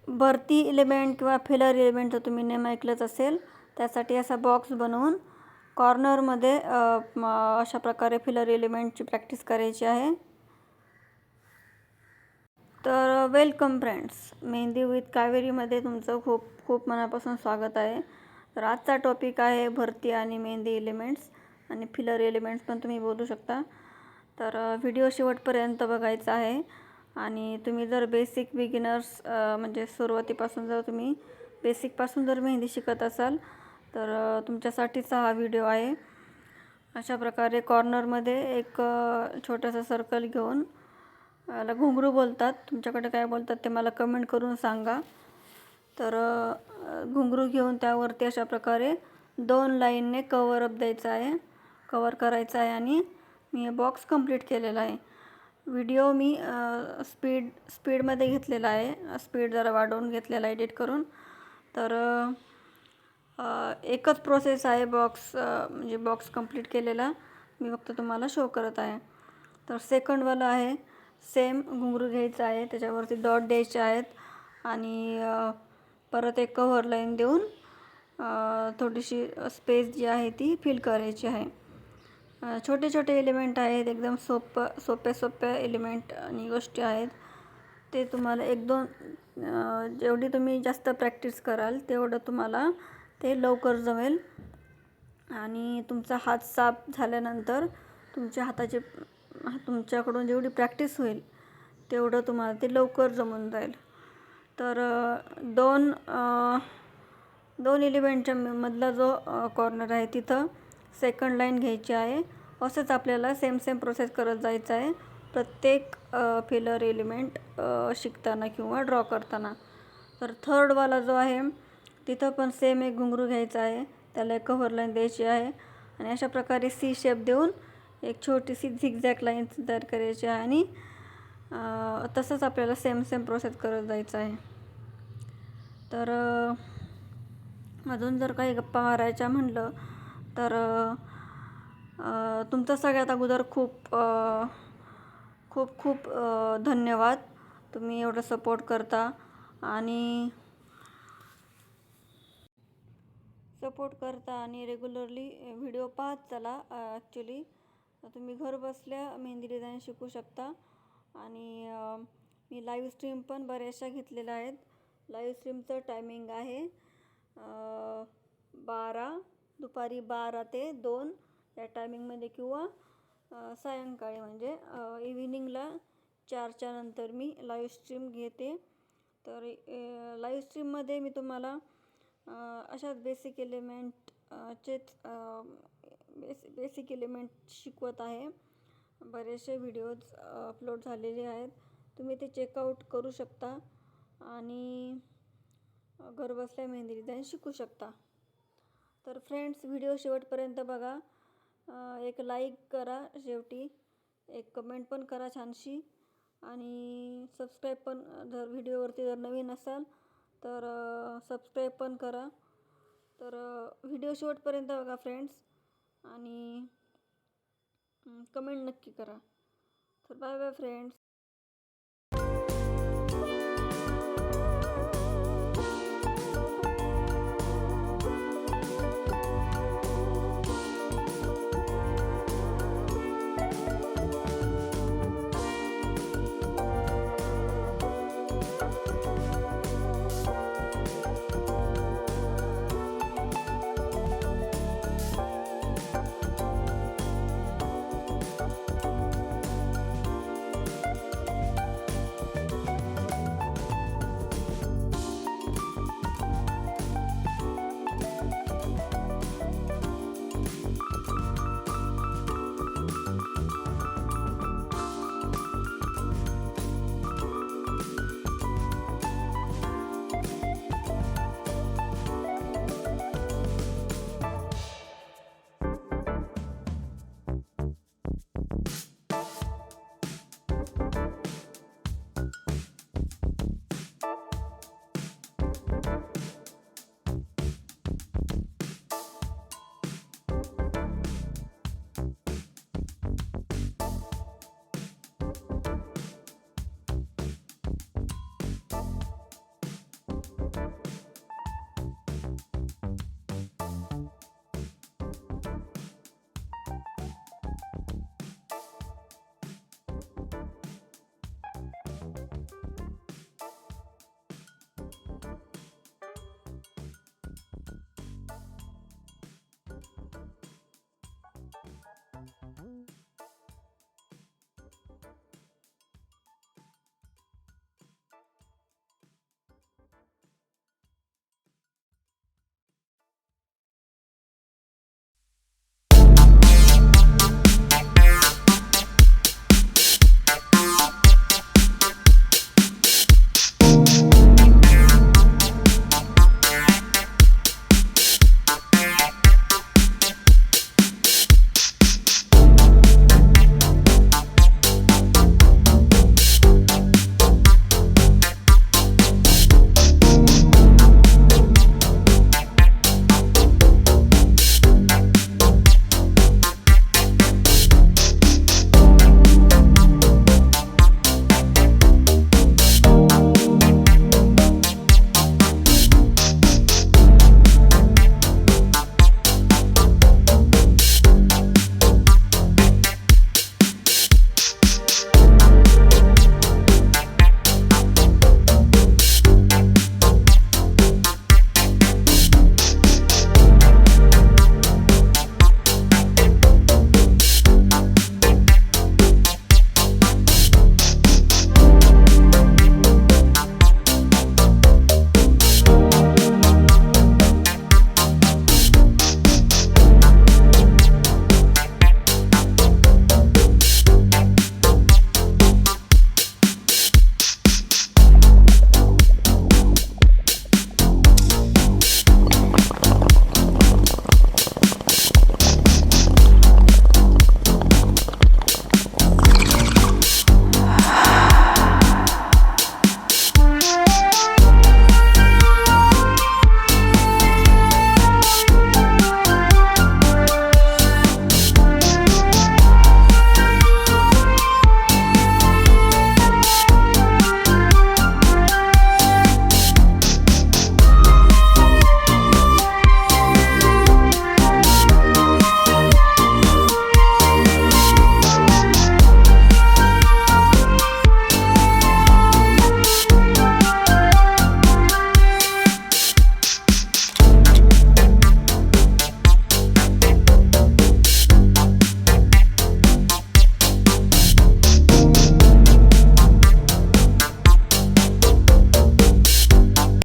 भरती एलिमेंट किंवा filler element जर तुम्ही नेम ऐकलंच असेल, त्यासाठी असा बॉक्स बनवून कॉर्नरमध्ये अशा प्रकारे फिलर एलिमेंटची प्रॅक्टिस करायची आहे. तर वेलकम फ्रेंड्स, मेहंदी विथ कावेरीमध्ये तुमचं खूप खूप मनापासून स्वागत आहे. तर आजचा टॉपिक आहे भरती आणि मेहंदी एलिमेंट्स आणि फिलर एलिमेंट्स पण तुम्ही बोलू शकता. तर व्हिडिओ शेवटपर्यंत बघायचा आहे. आणि तुम्ही जर बेसिक बिगिनर्स म्हणजे सुरुवातीपासून जर तुम्ही बेसिकपासून जर मेहंदी शिकत असाल तर तुमच्यासाठीचा हा व्हिडिओ आहे. अशा प्रकारे कॉर्नरमध्ये एक छोटंसं सर्कल घेऊन, याला घुंगरू बोलतात, तुमच्याकडे काय बोलतात ते मला कमेंट करून सांगा. तर घुंगरू घेऊन त्यावरती अशा प्रकारे 2 लाईनने कवर अप द्यायचा आहे, कवर करायचा आहे. आणि मी हे बॉक्स कंप्लीट केलेला आहे. व्हिडिओ मी स्पीडमध्ये घेतलेला आहे, स्पीड जरा वाढवून घेतलेला आहे एडिट करून. तर एकच प्रोसेस आहे म्हणजे बॉक्स कंप्लीट केलेला, मी फक्त तुम्हाला शो करत आहे. तर सेकंडवाला आहे, सेम घुंगरू घ्यायचा आहे, त्याच्यावरती डॉट द्यायचे आहेत आणि परत एक कव्हर लाईन देऊन थोडीशी स्पेस जी आहे ती फिल करायची आहे. छोटे छोटे एलिमेंट आहेत, एकदम सोप्या एलिमेंट आणि गोष्टी आहेत. ते तुम्हाला 1-2 जेवढी तुम्ही जास्त प्रॅक्टिस कराल तेवढं तुम्हाला ते लवकर जमेल. आणि तुमचा हात साफ झाल्यानंतर तुमच्याकडून जेवढी प्रॅक्टिस होईल तेवढं तुम्हाला ते लवकर जमून जाईल. तर दोन एलिमेंटच्या मधला जो कॉर्नर आहे तिथं सेकंड लाईन घ्यायची आहे. असंच आपल्याला सेम प्रोसेस करत जायचं आहे प्रत्येक फिलर एलिमेंट शिकताना किंवा ड्रॉ करताना. तर थर्डवाला जो आहे तिथं पण सेम एक घुंगरू घ्यायचा आहे, त्याला एक कव्हर लाईन द्यायची आहे आणि अशा प्रकारे सी शेप देऊन एक छोटीशी झिगझॅग लाईन तयार करायची आहे. आणि तसंच आपल्याला सेम प्रोसेस करत जायचं आहे. तर अजून जर काही गप्पा मारायच्या म्हणलं तर तुमचं सगळ्यात अगोदर खूप खूप धन्यवाद. तुम्ही एवढं सपोर्ट करता आणि रेग्युलरली व्हिडिओ पाहत चला. ॲक्च्युली तुम्ही घर बसल्या मेहंदी डिझाईन शिकू शकता. आणि मी लाईव्ह स्ट्रीम पण बऱ्याचशा घेतलेल्या आहेत. लाईव्ह स्ट्रीमचं टायमिंग आहे दुपारी 12 ते 2 या टायमिंगमध्ये, किंवा सायंकाळी म्हणजे इव्हिनिंगला 4च्या नंतर मी लाईव्ह स्ट्रीम घेते. तर लाईव्ह स्ट्रीममध्ये मी तुम्हाला अशाच बेसिक एलिमेंट शिकवत आहे. बरेचसे व्हिडिओज अपलोड झालेले आहेत, तुम्ही ते चेकआउट करू शकता आणि घरबसल्या मेहंदी डिझाईन शिकू शकता. तर फ्रेंड्स, व्हिडिओ शेवटपर्यंत बघा. एक लाईक करा, शेवटी एक कमेंट पण करा छानशी, आणि सबस्क्राईब पण, जर व्हिडिओवरती जर नवीन असाल तर सबस्क्राईब पण करा. तर व्हिडिओ शेवटपर्यंत बघा फ्रेंड्स, आणि कमेंट नक्की करा. तर बाय बाय फ्रेंड्स.